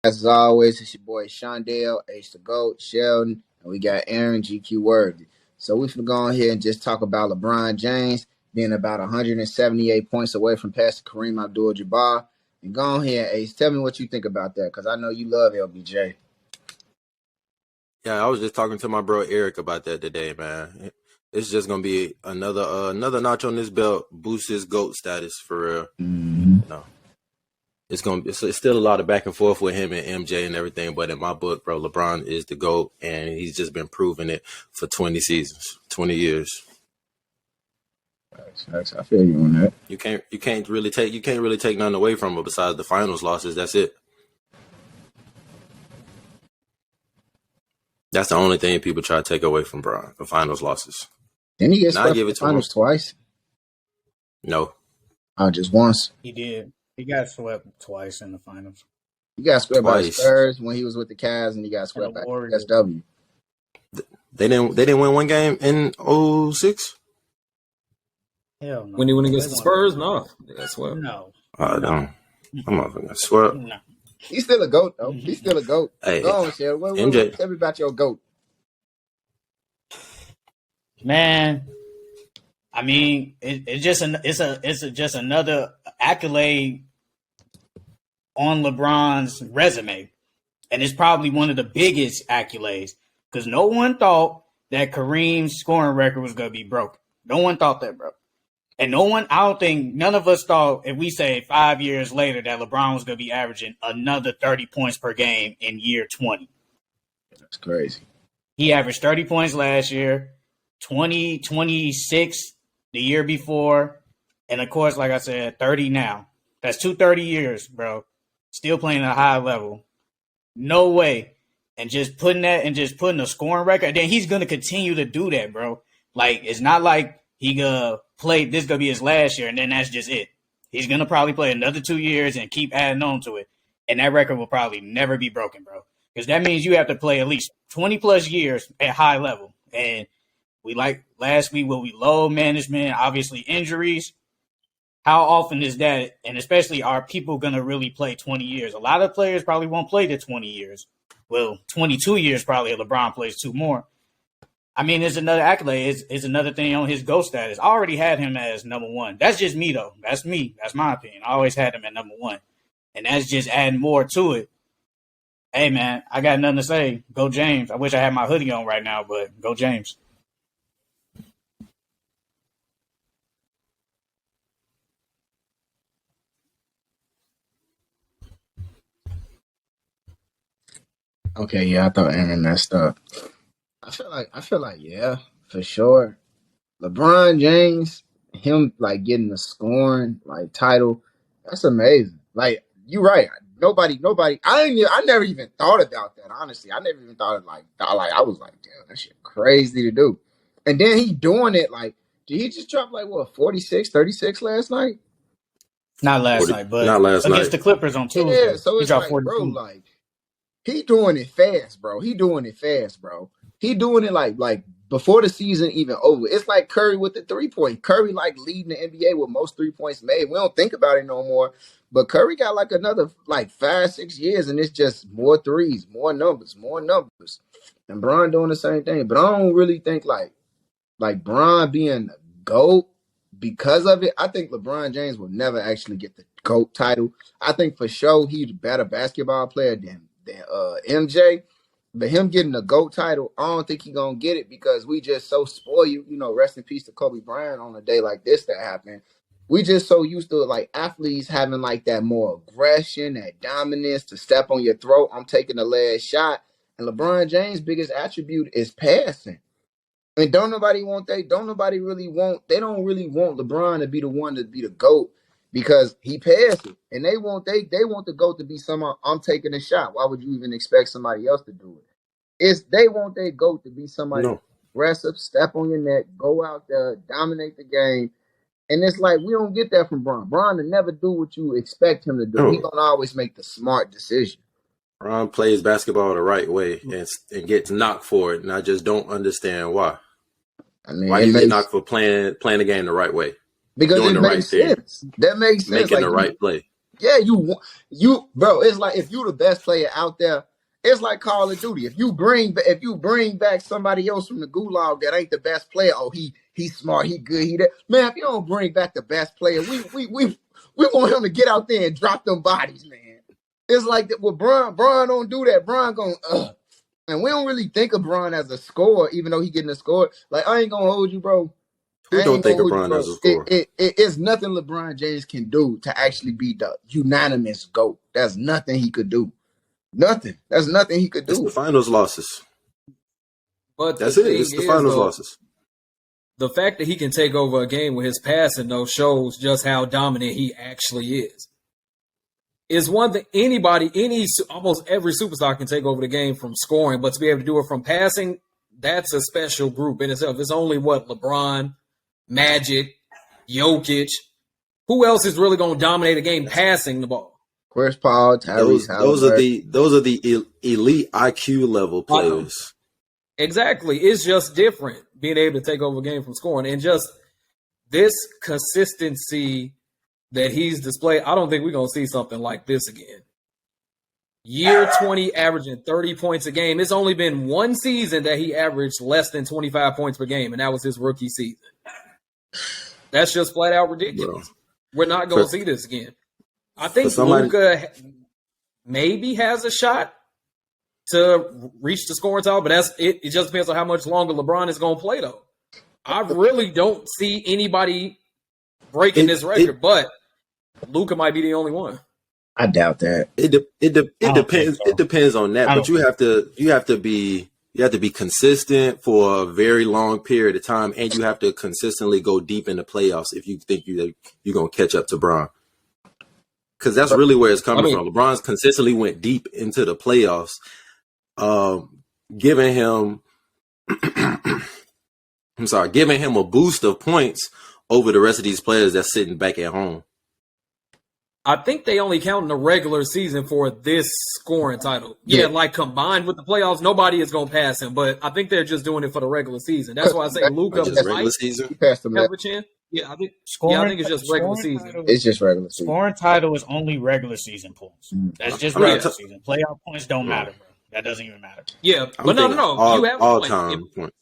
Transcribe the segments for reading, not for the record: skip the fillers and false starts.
As always, it's your boy Shondale, H the Goat, Sheldon, and we got Aaron GQ Worthy. So we finna go on here and just talk about LeBron James being about 178 points away from passing Kareem Abdul Jabbar. And go on here, Ace. Tell me what you think about that, because I know you love LBJ. Yeah, I was just talking to my bro Eric about that today, man. It's just gonna be another notch on this belt, boost his GOAT status for real. No, it's still a lot of back and forth with him and MJ and everything, but in my book, bro, LeBron is the GOAT, and he's just been proving it for 20 seasons, 20 years. Facts. I feel you on that. You can't really take nothing away from him besides the finals losses. That's it. That's the only thing people try to take away from Bron, the finals losses. Didn't he get swept in the finals twice? No. Just once. He did. He got swept twice in the finals. He got swept by the Spurs when he was with the Cavs, and he got swept by SW. They didn't win one game in 06? Hell no. When he went against the Spurs, no. They got swept. No. I'm not gonna swept. No. He's still a GOAT, though. He's still a GOAT. Hey, go on, Shell. MJ. Tell me about your GOAT. Man, I mean, it's just another accolade on LeBron's resume, and it's probably one of the biggest accolades because no one thought that Kareem's scoring record was gonna be broken. No one thought that, bro. And I don't think none of us thought if we say 5 years later that LeBron was going to be averaging another 30 points per game in year 20. That's crazy. He averaged 30 points last year, 26 the year before, and of course, like I said, 30 now. That's 30 years, bro. Still playing at a high level. No way. And just putting a scoring record, then he's going to continue to do that, bro. Like, it's not like he this gonna be his last year, and then that's just it. He's gonna probably play another 2 years and keep adding on to it, and that record will probably never be broken, bro. Because that means you have to play at least 20 plus years at high level. And we like last week where we low management, obviously injuries. How often is that? And especially, are people gonna really play 20 years? A lot of players probably won't play the 20 years. Well, 22 years probably if LeBron plays 2 more. I mean, it's another accolade. It's another thing on his GOAT status. I already had him as number 1. That's just me, though. That's me. That's my opinion. I always had him at number 1. And that's just adding more to it. Hey, man, I got nothing to say. Go James. I wish I had my hoodie on right now, but go James. Okay, yeah, I thought Aaron messed up. I feel like, yeah, for sure. LeBron James, him like getting the scoring like title, that's amazing. Like, you're right. Nobody. I never even thought about that. Honestly, I never even thought of I was like, damn, that shit crazy to do. And then he doing it like, did he just drop like what 46, 36 last night? Not last night, but against the Clippers on Tuesday. Yeah, so it's like, 42. Bro, like he doing it fast, bro. He doing it like before the season even over. It's like Curry with the 3-point. Curry like leading the NBA with most 3 points made. We don't think about it no more. But Curry got like another like 5-6 years, and it's just more threes, more numbers. And Bron doing the same thing. But I don't really think like Bron being the GOAT because of it. I think LeBron James will never actually get the GOAT title. I think for sure he's a better basketball player than MJ. But him getting the GOAT title, I don't think he's going to get it because we just so spoil you. You know, rest in peace to Kobe Bryant on a day like this that happened. We just so used to like athletes having like that more aggression, that dominance to step on your throat. I'm taking the last shot. And LeBron James' biggest attribute is passing. And they don't really want LeBron to be the one to be the GOAT because he passed it. And they want the GOAT to be someone, I'm taking a shot. Why would you even expect somebody else to do it? They want their GOAT to be somebody aggressive, step on your neck, go out there, dominate the game. And it's like we don't get that from Bron. Bron will never do what you expect him to do. He's gonna always make the smart decision. Bron plays basketball the right way and gets knocked for it, and I just don't understand why. I mean, why you get knocked for playing the game the right way? Because it makes sense. That makes sense. Making the right play. Yeah, bro. It's like if you the best player out there, it's like Call of Duty. If you bring back somebody else from the gulag that ain't the best player, oh he's smart, he good, he that. Man, if you don't bring back the best player, we want him to get out there and drop them bodies, man. It's like that. Well, Bron don't do that. Bron going and we don't really think of Bron as a scorer, even though he getting a score. Like I ain't gonna hold you, bro. Who don't think of LeBron as a scorer? It's nothing LeBron James can do to actually be the unanimous GOAT. That's nothing he could do. Nothing. That's nothing he could do. It's the finals losses. But that's it. It's the finals losses. The fact that he can take over a game with his passing, though, shows just how dominant he actually is. Is one thing almost every superstar can take over the game from scoring, but to be able to do it from passing, that's a special group in itself. It's only LeBron, Magic, Jokic. Who else is really going to dominate a game passing the ball? Chris Paul, Tyrese those are the elite IQ level players. Exactly. It's just different being able to take over a game from scoring, and just this consistency that he's displayed. I don't think we're going to see something like this again. Year 20 averaging 30 points a game. It's only been one season that he averaged less than 25 points per game, and that was his rookie season. That's just flat out ridiculous. Bro. We're not going to see this again. I think Luka maybe has a shot to reach the scoring title, but it just depends on how much longer LeBron is going to play, though. I really don't see anybody breaking this record, but Luka might be the only one. I doubt that. It depends. So. It depends on that, but you have to be consistent for a very long period of time, and you have to consistently go deep in the playoffs if you think you're gonna catch up to Bron. Because that's really where it's coming from. LeBron's consistently went deep into the playoffs, giving him a boost of points over the rest of these players that's sitting back at home. I think they only count in the regular season for this scoring title. Yeah, like combined with the playoffs, nobody is going to pass him. But I think they're just doing it for the regular season. That's why I say Luka regular season. Have a chance. Yeah, I think it's just regular season. It's just regular season. Scoring title is only regular season points. That's just regular season. Playoff points don't matter, bro. That doesn't even matter. Yeah, but no. You have all time points.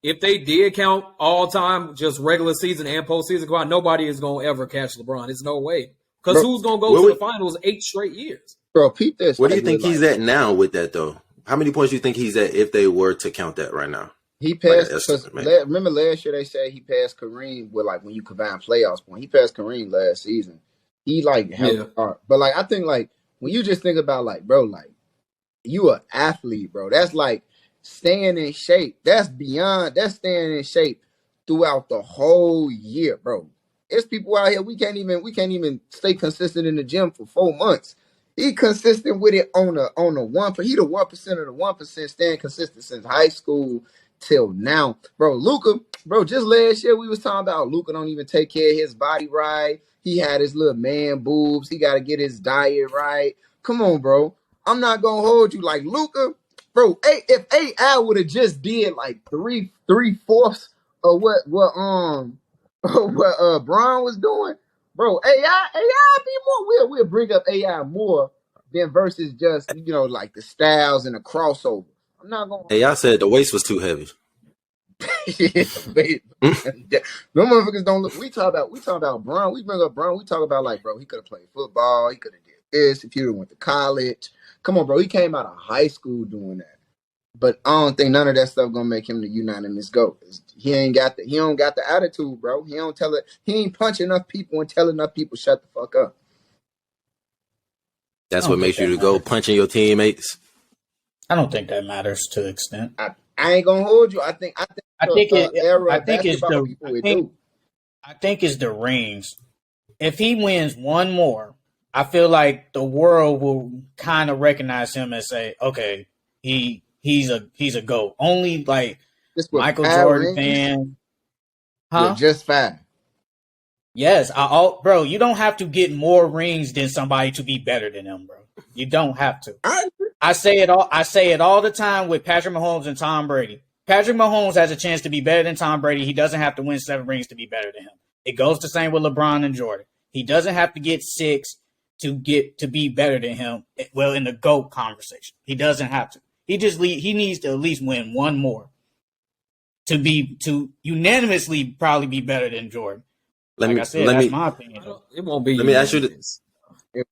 If they did count all time, just regular season and postseason, nobody is going to ever catch LeBron. There's no way. Because who's going to go to the finals 8 straight years? Bro, peep this. What do you think he's at now with that, though? How many points do you think he's at if they were to count that right now? He passed, remember last year they said he passed Kareem with, like, when you combine playoffs points. He passed Kareem last season. He, like, helped hard. But, like, I think, like, when you just think about, like, bro, like, you an athlete, bro. That's, like, staying in shape. That's staying in shape throughout the whole year, bro. There's people out here we can't even stay consistent in the gym for 4 months. He consistent with it on a 1. He the 1% of the 1% staying consistent since high school till now, bro. Luka, bro. Just last year we was talking about Luka don't even take care of his body right. He had his little man boobs. He got to get his diet right. Come on, bro. I'm not gonna hold you like Luka, bro. If AI would have just did like 3/4 of what Bron was doing, bro, AI be more. We'll bring up AI more than versus just like the styles and the crossover. I'm not gonna. AI said the waist was too heavy. No motherfuckers don't look. We talk about Bron. We bring up Bron. We talk about like, bro, he could have played football. He could have did this if he went to college. Come on, bro. He came out of high school doing that. But I don't think none of that stuff gonna make him the unanimous GOAT. He don't got the attitude, bro. He ain't punch enough people and tell enough people shut the fuck up. That's what makes you to go punching your teammates. I don't think that matters to the extent. I ain't gonna hold you. I think it's the rings. If he wins one more, I feel like the world will kind of recognize him and say, okay, he's a GOAT. Only like Michael Jordan fan. Huh? Just 5. Yes. Bro, you don't have to get more rings than somebody to be better than them, bro. You don't have to. I say it all the time with Patrick Mahomes and Tom Brady. Patrick Mahomes has a chance to be better than Tom Brady. He doesn't have to win 7 rings to be better than him. It goes the same with LeBron and Jordan. He doesn't have to get 6 to be better than him. Well, in the GOAT conversation, he doesn't have to. He needs to at least win one more to unanimously probably be better than Jordan. That's my opinion. It won't be. Let me ask you this.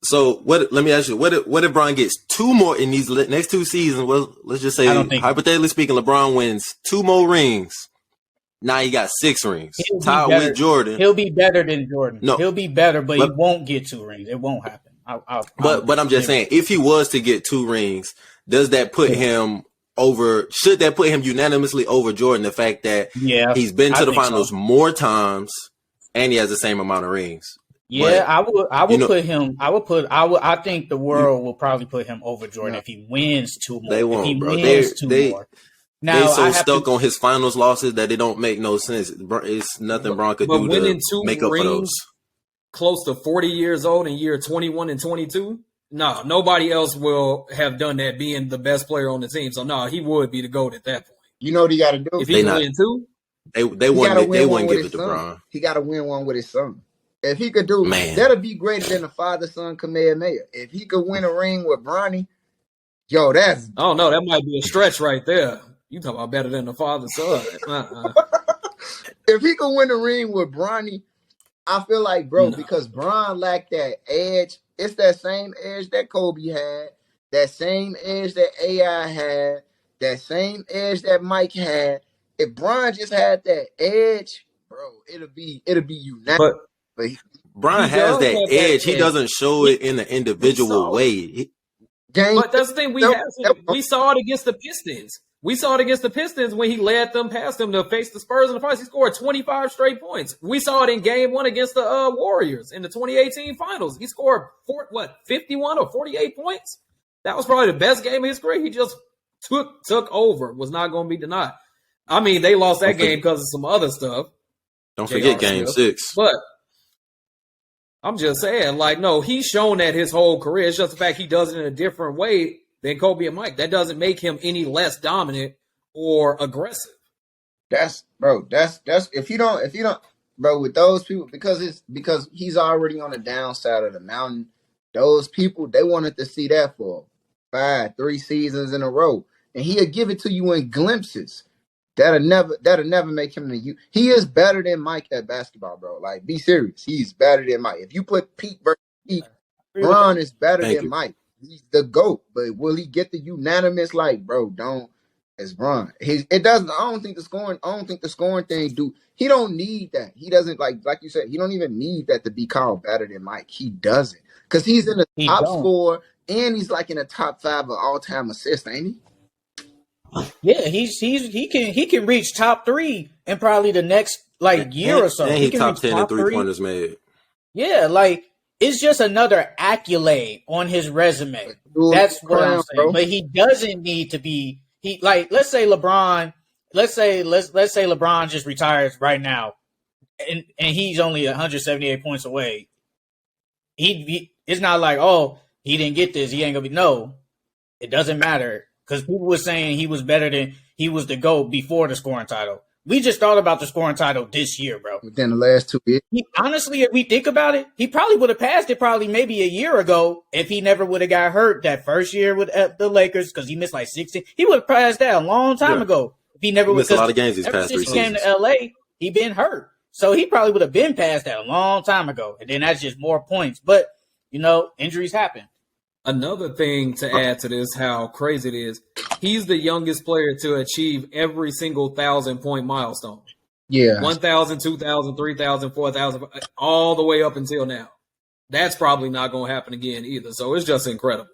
So let me ask you, what if LeBron gets 2 more in these next 2 seasons? Well, let's just say, hypothetically speaking, LeBron wins 2 more rings. Now he got 6 rings. Tied with Jordan. He'll be better than Jordan. No, he'll be better, but he won't get 2 rings. It won't happen. But I'm just saying, if he was to get 2 rings, does that put him over? Should that put him unanimously over Jordan? The fact that he's been to the finals more times and he has the same amount of rings. Yeah, I would put him. I think the world will probably put him over Jordan if he wins 2 more. They won't, if he bro. Wins 2 more. Now, they so stuck on his finals losses that it don't make no sense. It's nothing Bron could do to make up for those. Close to 40 years old in year 21 and 22. No, nobody else will have done that being the best player on the team. So no, he would be the GOAT at that point. You know what he got to do? If he win 2, they wouldn't give it to Bron. He got to win one with his son. If he could do, that'll be greater than the father-son Kamehameha. If he could win a ring with Bronny, yo, that's... Oh, no, that might be a stretch right there. You talking about better than the father-son. If he could win a ring with Bronny, I feel like, bro, because Bron lacked that edge. It's that same edge that Kobe had, that same edge that AI had, that same edge that Mike had. If Bron just had that edge, bro, it'll be unanimous. But Bron has that edge. He doesn't show it in an individual way. But that's the thing. We saw it against the Pistons. We saw it against the Pistons when he led them past them to face the Spurs in the finals. He scored 25 straight points. We saw it in Game 1 against the Warriors in the 2018 finals. He scored 51 or 48 points. That was probably the best game of his career. He just took over. Was not going to be denied. I mean, they lost that game because of some other stuff. Don't forget Game 6. But I'm just saying, no, he's shown that his whole career. It's just the fact he does it in a different way than Kobe and Mike. That doesn't make him any less dominant or aggressive. That's if you don't, bro, with those people, because he's already on the downside of the mountain. Those people, they wanted to see that for 3 seasons in a row, and he'll give it to you in glimpses. That'll never make him he is better than Mike at basketball, bro. Like, be serious. He's better than Mike. If you put Pete versus Pete, Bron is better than Mike. He's the GOAT, but will he get the unanimous? Like, bro, don't. It's Bron. It doesn't. I don't think the scoring thing do. He don't need that. He doesn't like you said. He don't even need that to be called better than Mike. He doesn't, because he's in the top scorer and he's like in the top 5 of all time assists, ain't he? Yeah, he can reach top 3 in probably the next year or so. And he top 10 in 3-pointers made. Yeah, it's just another accolade on his resume. That's what I'm saying. Bro. But he doesn't need to be. Let's say LeBron. Let's say LeBron just retires right now, and he's only 178 points away. It's not like, oh, he didn't get this. He ain't gonna be. No, it doesn't matter. Because people were saying he was the GOAT before the scoring title. We just thought about the scoring title this year, bro. Within the last 2 years. Honestly, if we think about it, he probably would have passed it maybe a year ago if he never would have got hurt that first year with the Lakers, because he missed 16. He would have passed that a long time ago. If he never missed a lot of games these past 3 seasons. He came to LA, he been hurt. So he probably would have been past that a long time ago. And then that's just more points. But, injuries happen. Another thing to add to this, how crazy it is, he's the youngest player to achieve every single 1,000-point milestone. Yeah. 1,000, 2,000, 3,000, 4,000, all the way up until now. That's probably not going to happen again either. So it's just incredible.